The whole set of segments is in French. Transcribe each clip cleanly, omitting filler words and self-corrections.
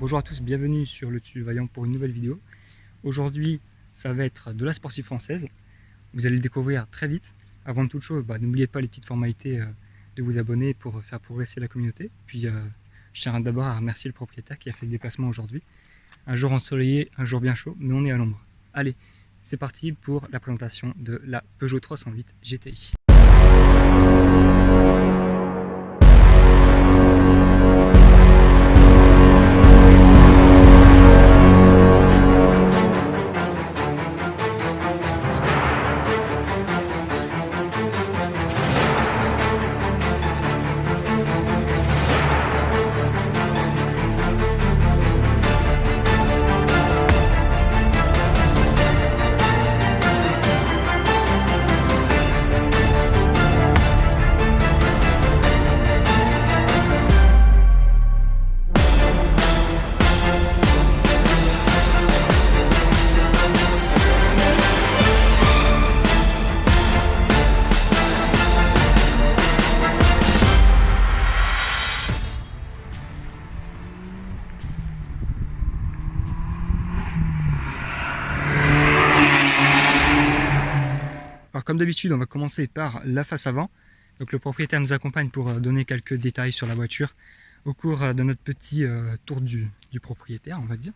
Bonjour à tous, bienvenue sur le Dessus Vaillant pour une nouvelle vidéo. Aujourd'hui, ça va être de la sportive française. Vous allez le découvrir très vite. Avant de toute chose, n'oubliez pas les petites formalités de vous abonner pour faire progresser la communauté. Puis, je tiens d'abord à remercier le propriétaire qui a fait le déplacement aujourd'hui. Un jour ensoleillé, un jour bien chaud, mais on est à l'ombre. Allez, c'est parti pour la présentation de la Peugeot 308 GTI. Alors comme d'habitude, on va commencer par la face avant. Donc le propriétaire nous accompagne pour donner quelques détails sur la voiture au cours de notre petit tour du propriétaire, on va dire.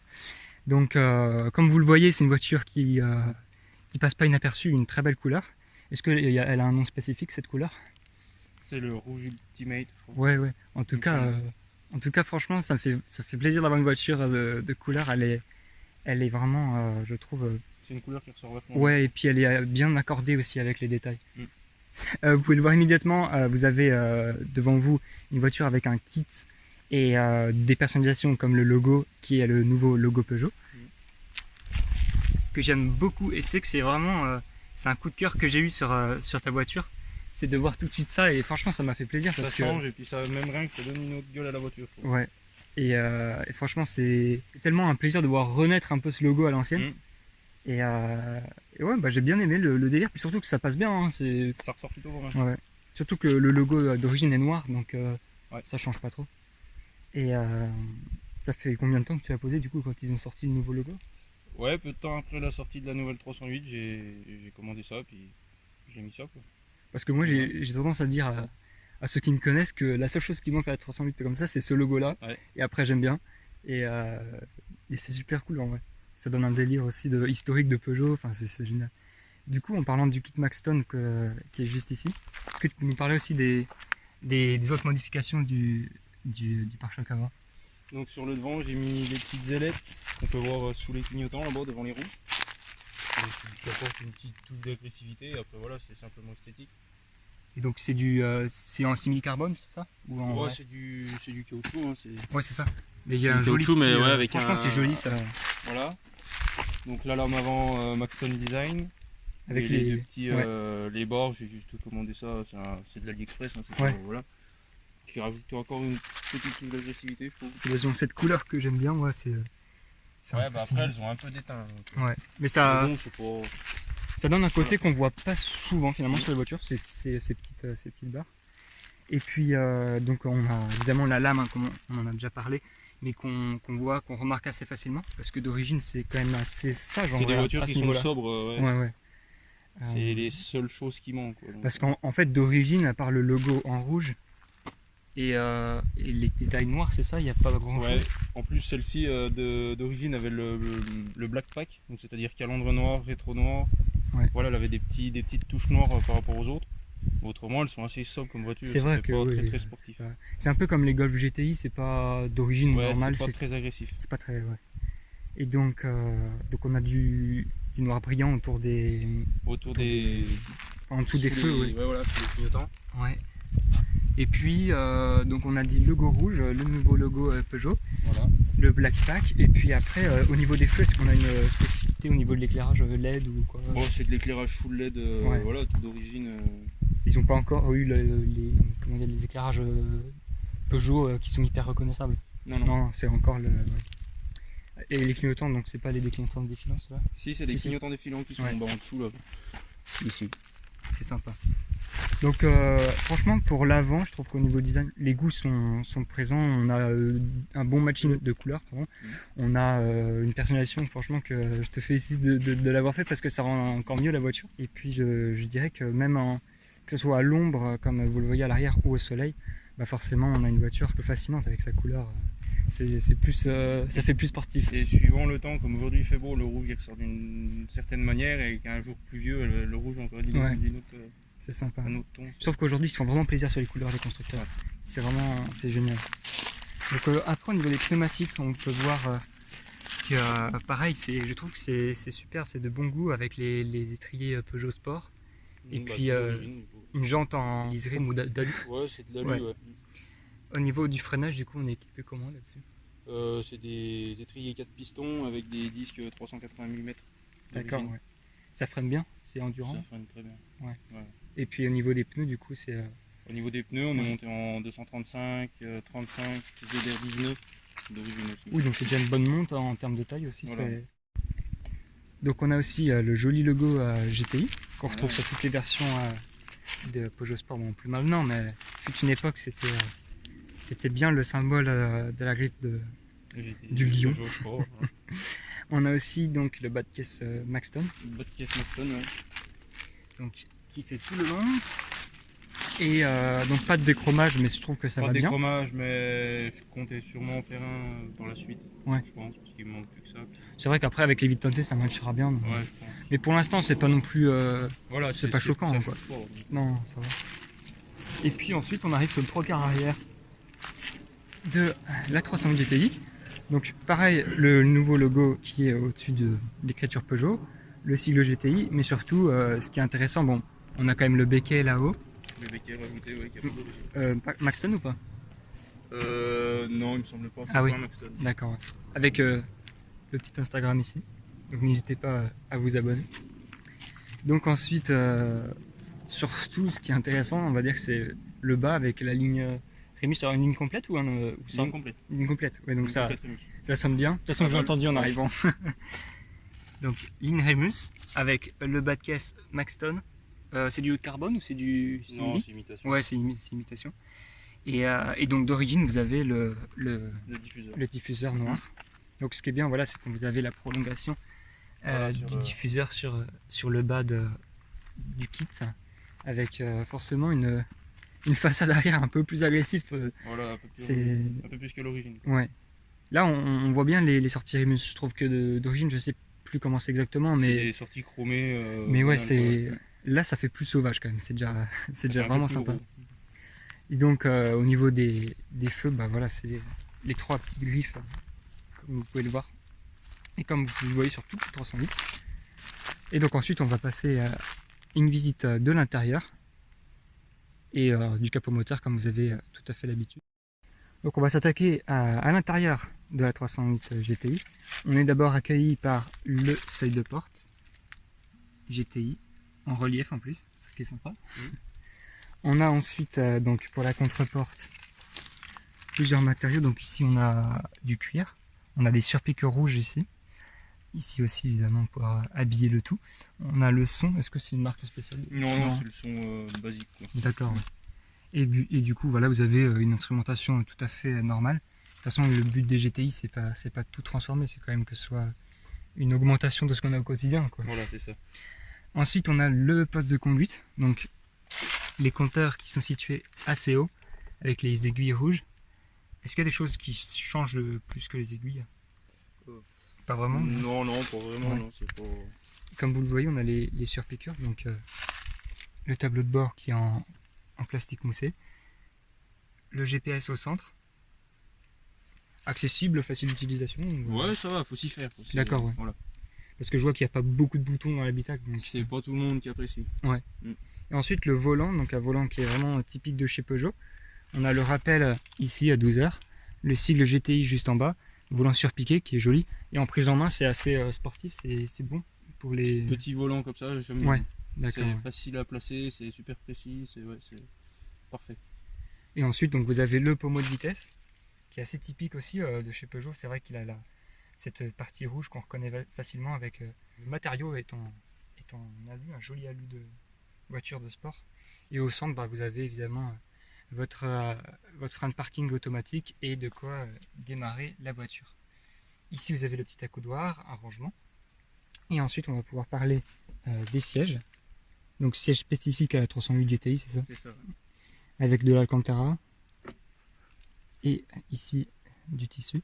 Donc comme vous le voyez, c'est une voiture qui passe pas inaperçue, une très belle couleur. Est-ce qu'elle a un nom spécifique, cette couleur? C'est le rouge Ultimate. Ouais. En tout cas, franchement, ça fait plaisir d'avoir une voiture de couleur. Elle est vraiment, je trouve. C'est une couleur qui ressort vachement. Ouais, et puis elle est bien accordée aussi avec les détails. Vous pouvez le voir immédiatement. Vous avez devant vous une voiture avec un kit et des personnalisations comme le logo, qui est le nouveau logo Peugeot, que j'aime beaucoup. Et tu sais que c'est vraiment, c'est un coup de cœur que j'ai eu sur ta voiture. C'est de voir tout de suite ça, et franchement ça m'a fait plaisir Ça parce change, et puis ça, même rien que ça donne une autre gueule à la voiture. Ouais. Et franchement c'est tellement un plaisir de voir renaître un peu ce logo à l'ancienne. Et ouais, j'ai bien aimé le délire, puis surtout que ça passe bien. Hein, ça ressort plutôt vraiment. Ouais. Surtout que le logo d'origine est noir, donc ouais. Ça change pas trop. Et ça fait combien de temps que tu l'as posé du coup quand ils ont sorti le nouveau logo? Ouais, peu de temps après la sortie de la nouvelle 308, j'ai commandé ça, puis j'ai mis ça quoi. Parce que moi j'ai tendance à dire à ceux qui me connaissent que la seule chose qui manque à la 308 comme ça, c'est ce logo là. Ouais. Et après j'aime bien. Et c'est super cool en vrai. Ça donne un délire aussi historique de Peugeot, enfin c'est génial. Du coup, en parlant du kit Maxton qui est juste ici, est-ce que tu peux nous parler aussi des autres modifications du pare-choc avant? Donc sur le devant, j'ai mis des petites ailettes qu'on peut voir sous les clignotants là-bas devant les roues. Qui apporte une petite touche d'agressivité, et après voilà, c'est simplement esthétique. Et donc c'est c'est en simili-carbone, c'est ça? Ou en ouais, c'est du caoutchouc. Hein, ouais, c'est ça. Mais il y a un joli caoutchouc, petit, mais ouais, avec franchement c'est joli ça. Voilà. Donc là, lame avant Maxton Design. Avec les deux petits les bords, j'ai juste commandé ça, c'est de l'AliExpress, hein, voilà. Qui rajoute encore une petite touche d'agressivité, je trouve. Elles ont cette couleur que j'aime bien, moi, c'est. Ouais, après elles ont un peu d'éteint. Ouais, mais ça. Mais bon, ça donne un côté qu'on voit pas souvent finalement sur les voitures, ces petites barres. Et puis donc on a évidemment la lame, hein, comme on en a déjà parlé, mais qu'on remarque assez facilement, parce que d'origine c'est quand même assez sage. C'est des voitures qui sont sobres. Ouais. C'est les seules choses qui manquent. Quoi, parce qu'en fait d'origine, à part le logo en rouge et les détails noirs, c'est ça, il n'y a pas grand chose. En plus celle-ci d'origine avait le black pack, donc c'est-à-dire calandre noir, rétro noir. Ouais. Voilà, elle avait des petites touches noires par rapport aux autres. Autrement, elles sont assez sobres comme voiture. C'est vrai que pas très sportif. C'est un peu comme les Golf GTI, c'est pas d'origine normale. C'est pas très agressif. C'est pas très. Ouais. Et donc on a du noir brillant autour des. En dessous des feux, ouais, voilà, sous les clignotants. Ouais. Et puis donc on a dit logo rouge, le nouveau logo Peugeot. Voilà. Le black pack. Et puis après au niveau des feux, est-ce qu'on a une spécificité au niveau de l'éclairage LED ou quoi? Bon, c'est de l'éclairage full LED, voilà, tout d'origine. Ils n'ont pas encore eu les éclairages Peugeot qui sont hyper reconnaissables. Non, c'est encore le. Et les clignotants, donc c'est pas les déclignotants de défilance là? Si, c'est des clignotants défilants qui sont en dessous là. Ici. c'est sympa. Donc franchement pour l'avant, je trouve qu'au niveau design, les goûts sont présents. On a un bon matching de couleurs, pardon. On a une personnalisation, franchement, que je te félicite de l'avoir fait parce que ça rend encore mieux la voiture. Et puis je dirais que même que ce soit à l'ombre, comme vous le voyez à l'arrière, ou au soleil, bah forcément on a une voiture plus fascinante avec sa couleur. C'est plus, ça fait plus sportif. Et suivant le temps, comme aujourd'hui il fait beau, le rouge il ressort d'une certaine manière et qu'un jour pluvieux, le rouge encore d'une autre. C'est sympa. Un autre ton. Sauf qu'aujourd'hui, ils se font vraiment plaisir sur les couleurs des constructeurs. Ouais. C'est génial. Donc après, au niveau des pneumatiques, on peut voir que pareil, je trouve que c'est super, c'est de bon goût avec les étriers Peugeot Sport. Et puis une jante en liseré ou d'alu. Ouais, c'est de l'alu, ouais. Au niveau du freinage, du coup, on est équipé comment là-dessus? C'est des étriers 4 pistons avec des disques 380 mm. D'accord, ouais. Ça freine bien, c'est endurant. Ça freine très bien. Ouais. Et puis au niveau des pneus, du coup, c'est. Au niveau des pneus, on est monté en 235, 35, ZR19 d'origine aussi. Oui, donc c'est déjà une bonne monte en termes de taille aussi. Voilà. Donc on a aussi le joli logo GTI qu'on retrouve sur toutes les versions de Peugeot Sport. Bon, plus maintenant, mais fut une époque, c'était bien le symbole de la griffe du lion. Sport, On a aussi donc le bas de caisse Maxton. Le bas de caisse Maxton, ouais. Donc qui fait tout le long. Et donc pas de déchromage, mais je trouve que ça va bien. Pas de déchromage, mais je comptais sûrement en faire un dans la suite. Ouais. Je pense, parce qu'il me manque plus que ça. C'est vrai qu'après avec les vitres teintées ça matchera bien. Donc... Ouais, je pense. Mais pour l'instant c'est pas non plus. Voilà, c'est pas choquant. Quoi. Fort, non, ça va. Et puis ensuite on arrive sur le trois-quarts arrière de la 308 GTI. Donc pareil, le nouveau logo qui est au-dessus de l'écriture Peugeot, le sigle GTI, mais surtout ce qui est intéressant, bon, on a quand même le béquet là-haut. Le béquet rajouté, oui, qui a pas d'origine. Maxton ou pas? Non, il me semble pas. Ah oui, pas Maxton. D'accord. Ouais. Avec le petit Instagram ici, donc n'hésitez pas à vous abonner. Donc ensuite, surtout ce qui est intéressant, on va dire que c'est le bas avec la ligne Rémus. C'est une ligne complète ou une ligne complète. Une ligne complète, ouais, donc ça complète, sonne bien. De toute façon, j'ai entendu en arrivant. Donc ligne Rémus avec le bas de caisse Maxton. C'est du carbone ou c'est du... Non, c'est imitation. Ouais, c'est imitation. Et donc d'origine, vous avez le diffuseur noir. Donc ce qui est bien, voilà, c'est que vous avez la prolongation du diffuseur sur le bas du kit, avec forcément une façade arrière un peu plus agressive. Voilà, un peu plus que l'origine. Ouais. Là, on voit bien les sorties Rémus. Je trouve que d'origine, je sais plus comment c'est exactement, mais... C'est des sorties chromées. Mais ouais, c'est... Là, ça fait plus sauvage quand même. C'est déjà vraiment sympa. Et donc, au niveau des feux, bah voilà, c'est les trois petites griffes, comme vous pouvez le voir. Et comme vous le voyez sur toute la 308. Et donc ensuite, on va passer à une visite de l'intérieur et du capot moteur, comme vous avez tout à fait l'habitude. Donc on va s'attaquer à l'intérieur de la 308 GTI. On est d'abord accueilli par le seuil de porte GTI, en relief en plus, ce qui est sympa. On a ensuite, donc pour la contre-porte, plusieurs matériaux. Donc ici on a du cuir, on a des surpiqûres rouges ici. Ici aussi évidemment pour habiller le tout. On a le son, est-ce que c'est une marque spéciale? Non, c'est le son basique. D'accord. Ouais. Et du coup voilà, vous avez une instrumentation tout à fait normale. De toute façon le but des GTI c'est pas tout transformer, c'est quand même que ce soit une augmentation de ce qu'on a au quotidien, quoi. Voilà, c'est ça. Ensuite on a le poste de conduite, donc les compteurs qui sont situés assez haut avec les aiguilles rouges. Est-ce qu'il y a des choses qui changent plus que les aiguilles? Pas vraiment? Non, pas vraiment. Ouais. Non, c'est pas... Comme vous le voyez, on a les surpiqûres, donc le tableau de bord qui est en plastique moussé, le GPS au centre, accessible, facile d'utilisation. Ouais, ça va, faut s'y faire. D'accord, ouais. Voilà. Parce que je vois qu'il n'y a pas beaucoup de boutons dans l'habitacle. C'est pas tout le monde qui apprécie. Ouais. Et ensuite le volant, donc un volant qui est vraiment typique de chez Peugeot. On a le rappel ici à 12 heures, le sigle GTI juste en bas, volant surpiqué qui est joli. Et en prise en main, c'est assez sportif, c'est bon pour les... Petits volants comme ça, j'aime ouais, bien. C'est facile à placer, c'est super précis, c'est parfait. Et ensuite, donc, vous avez le pommeau de vitesse, qui est assez typique aussi de chez Peugeot. C'est vrai qu'il a cette partie rouge qu'on reconnaît facilement avec le matériau est en alu, un joli alu voitures de sport. Et au centre, bah, vous avez évidemment votre frein de parking automatique et de quoi démarrer la voiture. Ici, vous avez le petit accoudoir, un rangement. Et ensuite, on va pouvoir parler des sièges. Donc, siège spécifique à la 308 GTI, c'est ça? C'est ça. Avec de l'Alcantara. Et ici, du tissu.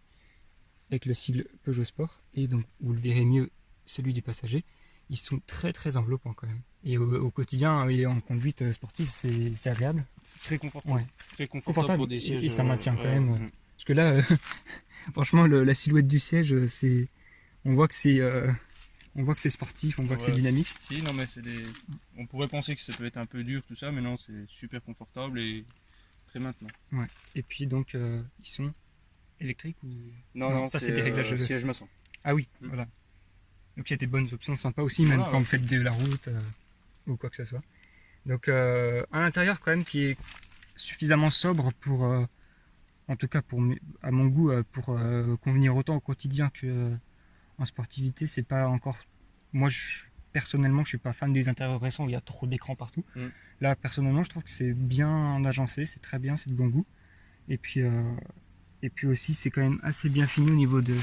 Avec le sigle Peugeot Sport. Et donc, vous le verrez mieux, celui du passager. Ils sont très très enveloppants quand même. Et au quotidien et en conduite sportive, c'est agréable. Très confortable. Ouais. Très confortable pour des sièges. Et ça maintient quand même. Parce que là, franchement, la silhouette du siège, on voit que c'est sportif, on voit que c'est dynamique. Si, non, mais on pourrait penser que ça peut être un peu dur tout ça, mais non, c'est super confortable et très maintenant. Ouais. Et puis donc, ils sont électriques ou... Non, ça c'est des réglages de siège maçon. Ah oui, voilà. Donc il y a des bonnes options sympas aussi, même quand vous faites de la route ou quoi que ce soit. Donc un intérieur quand même qui est suffisamment sobre pour, en tout cas à mon goût, pour convenir autant au quotidien que en sportivité. C'est pas encore... Moi, personnellement, je suis pas fan des intérieurs récents où il y a trop d'écran partout. Là, personnellement, je trouve que c'est bien agencé, c'est très bien, c'est de bon goût. Et puis aussi, c'est quand même assez bien fini au niveau de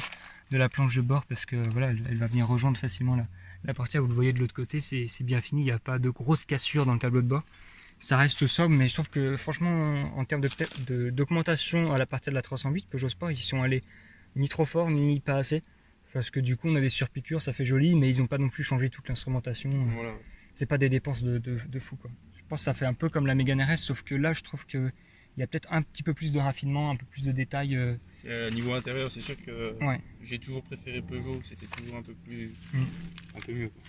la planche de bord parce que voilà, elle va venir rejoindre facilement la portière. Vous le voyez de l'autre côté, c'est bien fini, il n'y a pas de grosses cassures dans le tableau de bord. Ça reste sobre, mais je trouve que franchement, en termes d'augmentation à la partir de la 308, Peugeot Sport, ils sont allés ni trop fort, ni pas assez. Parce que du coup, on a des surpiqûres, ça fait joli, mais ils n'ont pas non plus changé toute l'instrumentation. Voilà. C'est pas des dépenses de fou, quoi. Je pense que ça fait un peu comme la Mégane RS, sauf que là, je trouve que il y a peut-être un petit peu plus de raffinement, un peu plus de détails. Niveau intérieur, c'est sûr que ouais. J'ai toujours préféré Peugeot, c'était toujours un peu plus, un peu mieux. Quoi.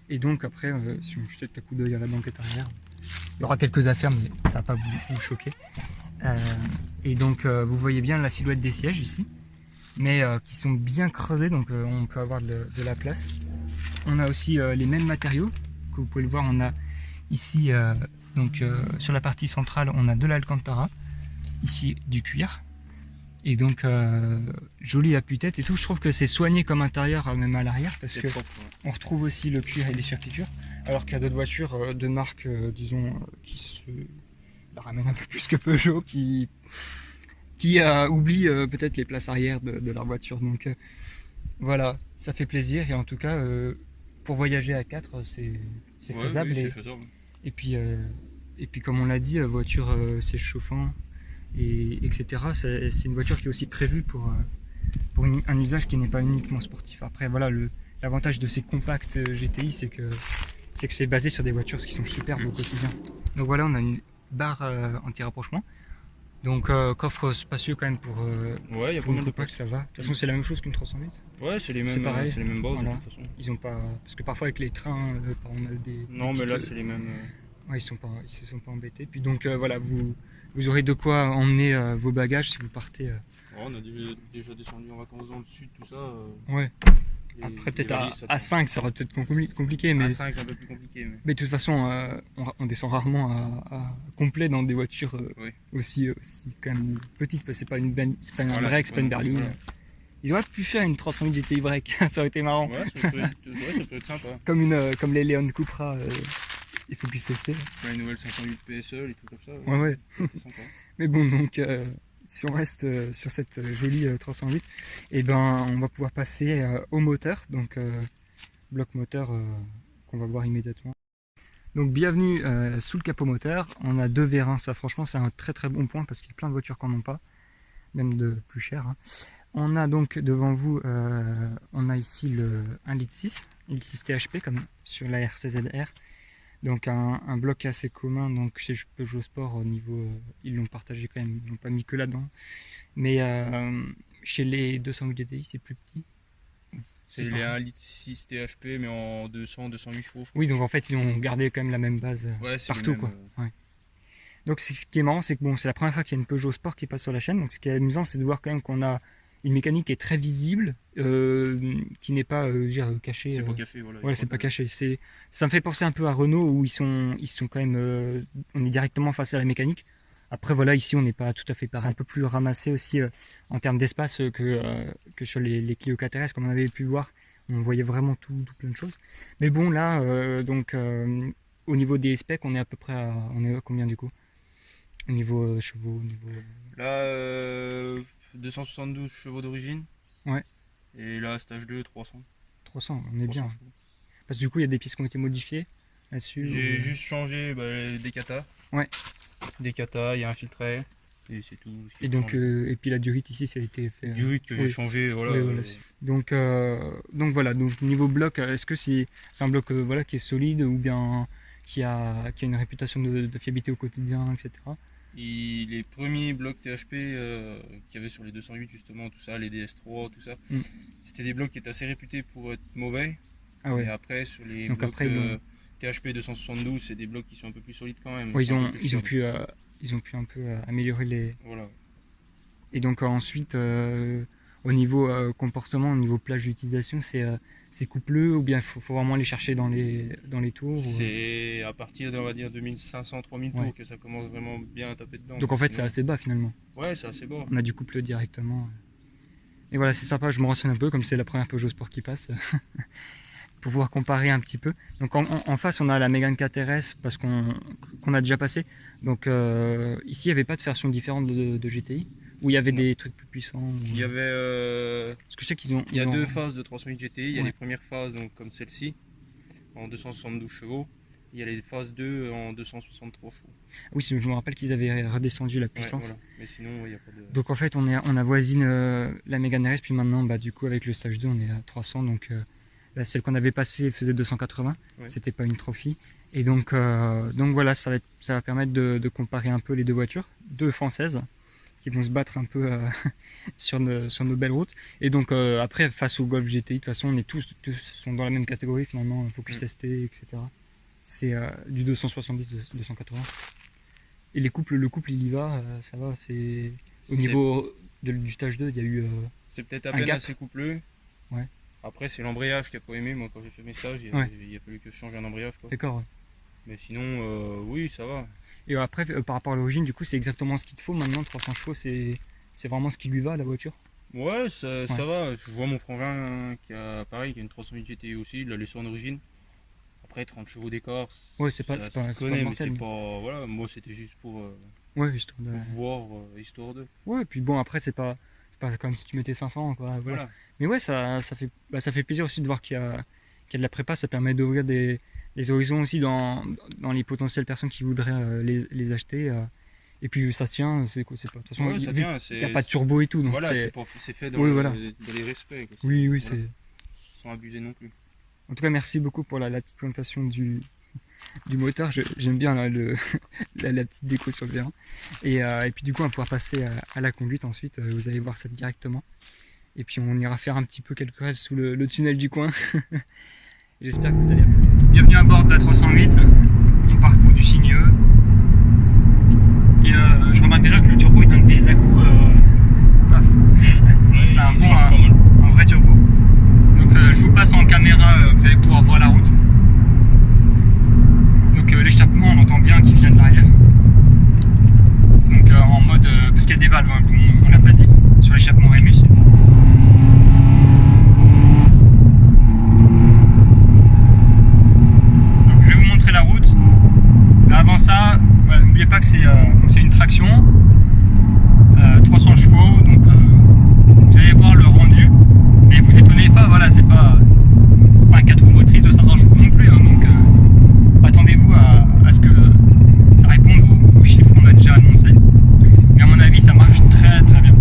Et donc après, si on jette un coup d'œil à la banquette arrière, il y aura quelques affaires, mais ça va pas vous choquer. Et donc vous voyez bien la silhouette des sièges ici, mais qui sont bien creusés, donc on peut avoir de la place. On a aussi les mêmes matériaux, que vous pouvez le voir, on a ici... Donc sur la partie centrale, on a de l'Alcantara, ici du cuir, et donc joli appui-tête et tout. Je trouve que c'est soigné comme intérieur, même à l'arrière, parce que on retrouve aussi le cuir et les surpiqûres, alors qu'il y a d'autres voitures de marque, disons, qui se la ramènent un peu plus que Peugeot, qui oublient peut-être les places arrière de leur voiture. Donc voilà, ça fait plaisir, et en tout cas, pour voyager à 4, c'est faisable. Oui, c'est faisable. Et puis comme on l'a dit, voiture siège chauffant, etc. C'est une voiture qui est aussi prévue pour un usage qui n'est pas uniquement sportif. Après voilà, l'avantage de ces compacts GTI, c'est que c'est basé sur des voitures qui sont superbes au quotidien. Donc voilà, on a une barre anti-rapprochement. Donc coffre spacieux quand même pour ouais, il y a pas mal de place. Ça va. De toute façon, c'est la même chose qu'une 308. Ouais, c'est les mêmes bases voilà. De toute façon. Ils ont pas, parce que parfois avec les trains, on a des... Non, mais là c'est les mêmes. Ouais, ils se sont pas embêtés. Puis donc voilà, vous aurez de quoi emmener vos bagages si vous partez. On a déjà descendu en vacances dans le sud, tout ça. Ouais. Après peut-être à 5 ça sera peut-être compliqué, mais... À 5 c'est un peu plus compliqué. Mais de toute façon, on descend rarement à complet dans des voitures aussi quand même petites, parce que c'est pas une break, c'est pas une berline. Voilà. Ils auraient pu faire une 308 GTI break, ça aurait été marrant. Ouais, ça peut être sympa. Comme les Leon Cupra, il faut qu'ils testent. Les nouvelles 508 PSE, les trucs comme ça. Ouais. C'est sympa. Mais bon, donc... si on reste sur cette jolie 308, et ben on va pouvoir passer au moteur, donc bloc moteur qu'on va voir immédiatement. Donc bienvenue sous le capot moteur. On a deux vérins, ça franchement c'est un très très bon point parce qu'il y a plein de voitures qui n'en ont pas, même de plus cher. Hein. On a donc devant vous, on a ici le 1,6 litre THP comme sur la RCZR. Donc un bloc assez commun, donc chez Peugeot Sport au niveau, ils l'ont partagé quand même, ils l'ont pas mis que là-dedans. Mais chez les 208 GTI c'est plus petit. C'est les 1,6 litre THP mais en 200-208 chevaux. Oui, donc en fait ils ont gardé quand même la même base partout quoi. Ouais. Donc ce qui est marrant, c'est que bon, c'est la première fois qu'il y a une Peugeot Sport qui passe sur la chaîne. Donc ce qui est amusant, c'est de voir quand même qu'on a une mécanique qui est très visible, qui n'est pas cachée. C'est pas caché, voilà. Ouais, c'est pas caché. Ça me fait penser un peu à Renault où ils sont quand même, on est directement face à la mécanique. Après voilà, ici on n'est pas tout à fait pareil. C'est un peu plus ramassé aussi en termes d'espace que sur les Clio KTRS, comme on avait pu voir. On voyait vraiment tout plein de choses. Mais bon là, donc au niveau des specs, on est à peu près on est à combien du coup? Au niveau chevaux, au niveau... Là, 272 chevaux d'origine. Ouais. Et là, stage 2, 300. 300, on est 300 bien. chevaux. Parce que du coup, il y a des pièces qui ont été modifiées là-dessus. J'ai juste changé des katas. Ouais. Des katas, il y a un filtret. Et c'est tout. Et donc, et puis la durite ici, ça a été fait. Du rythme que j'ai oui. changé, voilà. Oui, voilà. Donc voilà, donc niveau bloc, est-ce que c'est un bloc voilà, qui est solide ou bien qui a une réputation de fiabilité au quotidien, etc. Les premiers blocs THP qu'il y avait sur les 208 justement, tout ça, les DS3, tout ça, c'était des blocs qui étaient assez réputés pour être mauvais. Ah ouais. Et après sur les donc blocs après, THP 272, c'est des blocs qui sont un peu plus solides quand même. ouais, ils ont pu un peu améliorer les... Voilà. Et donc ensuite, au niveau comportement, au niveau plage d'utilisation, c'est coupleux ou bien il faut vraiment aller chercher dans les tours C'est à partir de, on va dire, 2500-3000 Ouais. tours que ça commence vraiment bien à taper dedans. Donc en fait, c'est assez bas finalement. Ouais, c'est assez bas. On a du couple directement. Et voilà, c'est sympa, je me renseigne un peu, comme c'est la première Peugeot Sport qui passe, pour pouvoir comparer un petit peu. Donc en face, on a la Mégane 4RS, parce qu'on a déjà passé. Donc ici, il n'y avait pas de version différente de GTI, où il y avait des trucs plus puissants. Il y avait... Parce que je sais qu'ils ont... Il y a deux phases de 308 GTI. Il y a Ouais. les premières phases, donc, comme celle-ci, en 272 chevaux. Il y a les phases 2 en 263 chevaux. Oui, je me rappelle qu'ils avaient redescendu la Ouais, puissance. voilà. Mais sinon, il n'y a pas de... Donc en fait, on avoisine la Mégane RS, puis maintenant, bah, du coup, avec le stage 2, on est à 300. Donc là, celle qu'on avait passée faisait 280. Ouais. C'était pas une trophy. Et donc voilà, ça va permettre de comparer un peu les deux voitures, deux françaises, qui vont se battre un peu sur nos belles routes. Et donc après, face au Golf GTI, de toute façon, on est tous sont dans la même catégorie finalement, Focus ST, etc. C'est du 270-280. Et le couple il y va, ça va, c'est... Au niveau du stage 2, il y a eu... c'est peut-être à peine assez coupleux. Ouais. Après, c'est l'embrayage qui a pas aimé. Moi, quand j'ai fait mes stages, il a fallu que je change un embrayage. D'accord. Ouais. Mais sinon, oui, ça va. Et après, par rapport à l'origine, du coup, c'est exactement ce qu'il te faut maintenant. 300 chevaux, c'est vraiment ce qui lui va à la voiture. Ouais, ça va. Je vois mon frangin qui a une 308 GTI aussi, il l'a laissé en origine. Après, 30 chevaux d'écart, ouais, c'est pas connaît, mais mortel, c'est pas... Voilà, moi, c'était juste pour ouais, histoire de... voir, histoire de... Ouais, et puis bon, après, c'est pas comme si tu mettais 500, quoi. Voilà. Mais ouais, ça fait plaisir aussi de voir qu'il y a de la prépa. Ça permet d'ouvrir les horizons aussi dans les potentielles personnes qui voudraient les acheter. Et puis ça tient, c'est quoi, c'est pas... De toute façon, ouais, ça tient, il n'y a pas de turbo et tout. Donc voilà, c'est fait dans, oui, dans les respects. Quoi. Oui, voilà. c'est... Sans abuser non plus. En tout cas, merci beaucoup pour la petite présentation du moteur. J'aime bien là, la petite déco sur le vérin. Et puis du coup, on va pouvoir passer à la conduite ensuite. Vous allez voir ça directement. Et puis on ira faire un petit peu quelques rêves sous le tunnel du coin. J'espère que vous allez apprécier. Bienvenue à bord de la 308. On parcourt du Signeux. Et je remarque déjà que le turbo il donne des à-coups. Paf. Ouais, c'est un vrai turbo. Donc je vous passe en caméra, vous allez pouvoir voir la route. Donc l'échappement, on entend bien qu'il vient de l'arrière. Donc en mode, parce qu'il y a des valves, hein, on l'a pas dit, sur l'échappement Rémus. Donc je vais vous montrer la route. Mais avant ça, voilà, n'oubliez pas que c'est une traction, 300 chevaux, donc vous allez voir le rendu. Mais vous étonnez pas, voilà, c'est pas un 4 roues motrices de 500 chevaux non plus, hein, donc attendez-vous à ce que ça réponde aux chiffres qu'on a déjà annoncés. Mais à mon avis, ça marche très très bien.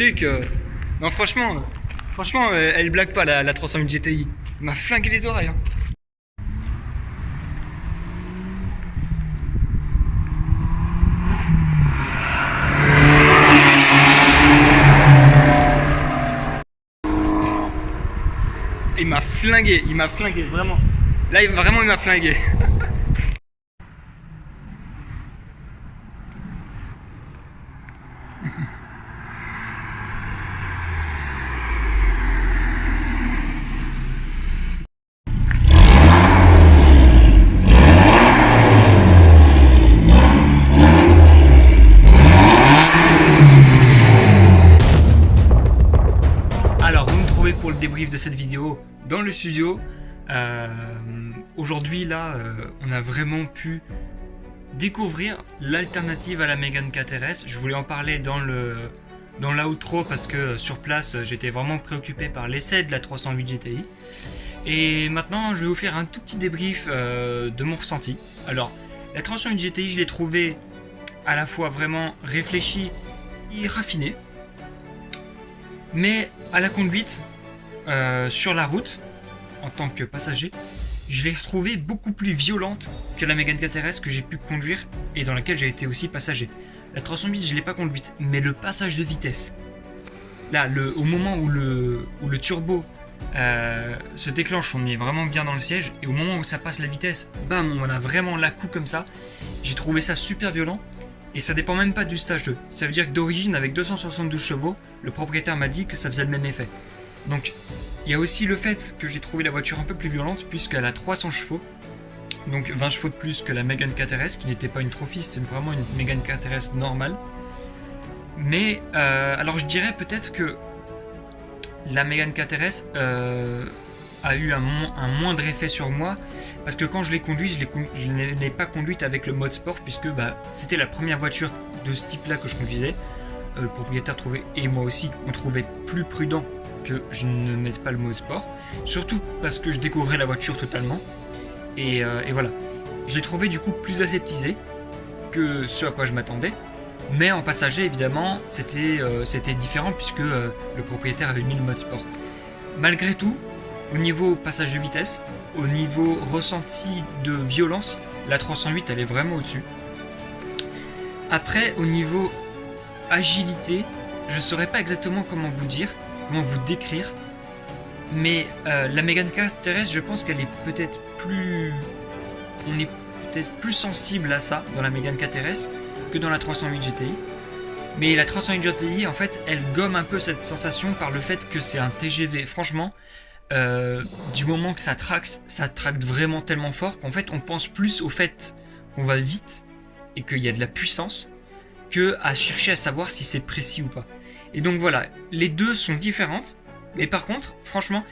truc. Non, franchement, elle blague pas la 308 GTI. Elle m'a flingué les oreilles. Hein. Il m'a flingué, vraiment. Là, il m'a flingué. Alors, vous me trouvez pour le débrief de cette vidéo dans le studio. Aujourd'hui, là, on a vraiment pu découvrir l'alternative à la Mégane 4RS. Je voulais en parler dans l'outro parce que sur place, j'étais vraiment préoccupé par l'essai de la 308 GTI. Et maintenant, je vais vous faire un tout petit débrief de mon ressenti. Alors, la 308 GTI, je l'ai trouvée à la fois vraiment réfléchie et raffinée. Mais à la conduite, sur la route, en tant que passager, je l'ai retrouvée beaucoup plus violente que la Mégane 4RS que j'ai pu conduire et dans laquelle j'ai été aussi passager. La 308, je ne l'ai pas conduite, mais le passage de vitesse, là, au moment où le turbo se déclenche, on est vraiment bien dans le siège, et au moment où ça passe la vitesse, bam, on a vraiment la coup comme ça. J'ai trouvé ça super violent. Et ça dépend même pas du stage 2. Ça veut dire que d'origine, avec 272 chevaux, le propriétaire m'a dit que ça faisait le même effet. Donc, il y a aussi le fait que j'ai trouvé la voiture un peu plus violente, puisqu'elle a 300 chevaux. Donc 20 chevaux de plus que la Mégane 4RS, qui n'était pas une trophy, c'était vraiment une Mégane 4RS normale. Mais, alors je dirais peut-être que la Mégane 4RS a eu un moindre effet sur moi, parce que quand je l'ai conduite, je ne l'ai pas conduite avec le mode sport, puisque c'était la première voiture de ce type là que je conduisais. Le propriétaire trouvait, et moi aussi, on trouvait plus prudent que je ne mette pas le mode sport, surtout parce que je découvrais la voiture totalement, et voilà. Je l'ai trouvé du coup plus aseptisé que ce à quoi je m'attendais, mais en passager évidemment c'était différent, puisque le propriétaire avait mis le mode sport. Malgré tout, au niveau passage de vitesse, au niveau ressenti de violence, la 308 elle est vraiment au-dessus. Après, au niveau agilité, je ne saurais pas exactement comment vous décrire, mais la Mégane 4RS, je pense qu'elle est peut-être plus... On est peut-être plus sensible à ça dans la Mégane 4RS que dans la 308 GTI. Mais la 308 GTI, en fait, elle gomme un peu cette sensation par le fait que c'est un TGV. Franchement, du moment que ça tracte vraiment tellement fort qu'en fait on pense plus au fait qu'on va vite et qu'il y a de la puissance que à chercher à savoir si c'est précis ou pas. Et donc voilà, les deux sont différentes, mais par contre, franchement,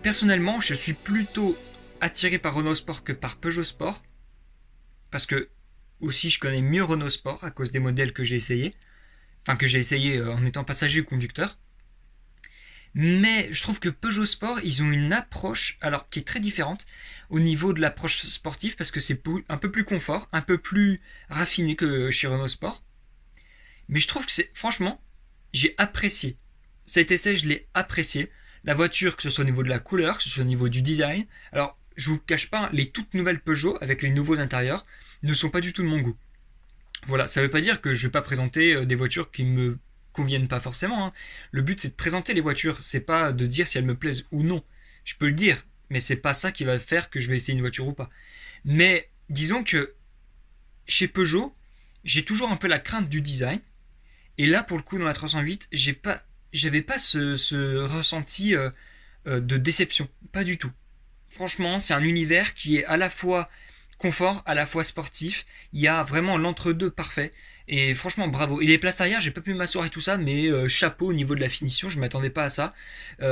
personnellement, je suis plutôt attiré par Renault Sport que par Peugeot Sport, parce que aussi je connais mieux Renault Sport à cause des modèles que j'ai essayé, en étant passager ou conducteur. Mais je trouve que Peugeot Sport, ils ont une approche alors qui est très différente au niveau de l'approche sportive, parce que c'est un peu plus confort, un peu plus raffiné que chez Renault Sport. Mais je trouve que franchement, j'ai apprécié. Cet essai, je l'ai apprécié. La voiture, que ce soit au niveau de la couleur, que ce soit au niveau du design. Alors, je vous cache pas, les toutes nouvelles Peugeot avec les nouveaux intérieurs ne sont pas du tout de mon goût. Voilà, ça veut pas dire que je vais pas présenter des voitures qui me conviennent pas forcément. Hein. Le but, c'est de présenter les voitures, c'est pas de dire si elles me plaisent ou non. Je peux le dire, mais c'est pas ça qui va faire que je vais essayer une voiture ou pas. Mais disons que chez Peugeot, j'ai toujours un peu la crainte du design. Et là, pour le coup, dans la 308, j'avais pas ce ressenti de déception. Pas du tout. Franchement, c'est un univers qui est à la fois confort, à la fois sportif. Il y a vraiment l'entre-deux parfait. Et franchement, bravo. Et les places arrière, j'ai pas pu m'asseoir et tout ça, mais chapeau au niveau de la finition, je m'attendais pas à ça.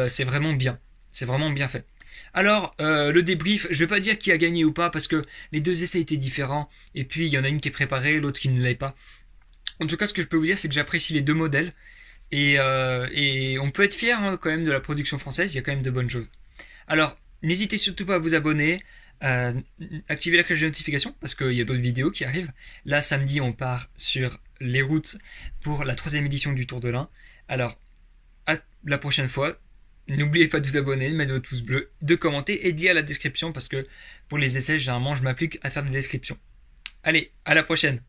C'est vraiment bien. C'est vraiment bien fait. Alors, le débrief, je vais pas dire qui a gagné ou pas, parce que les deux essais étaient différents. Et puis, il y en a une qui est préparée, l'autre qui ne l'est pas. En tout cas, ce que je peux vous dire, c'est que j'apprécie les deux modèles. Et on peut être fier quand même de la production française, il y a quand même de bonnes choses. Alors, n'hésitez surtout pas à vous abonner, activer la cloche de notification, parce qu'il y a d'autres vidéos qui arrivent. Là, samedi, on part sur les routes pour la 3e édition du Tour de l'Ain. Alors, à la prochaine fois. N'oubliez pas de vous abonner, de mettre votre pouce bleu, de commenter et de lire la description parce que pour les essais, généralement, je m'applique à faire des descriptions. Allez, à la prochaine!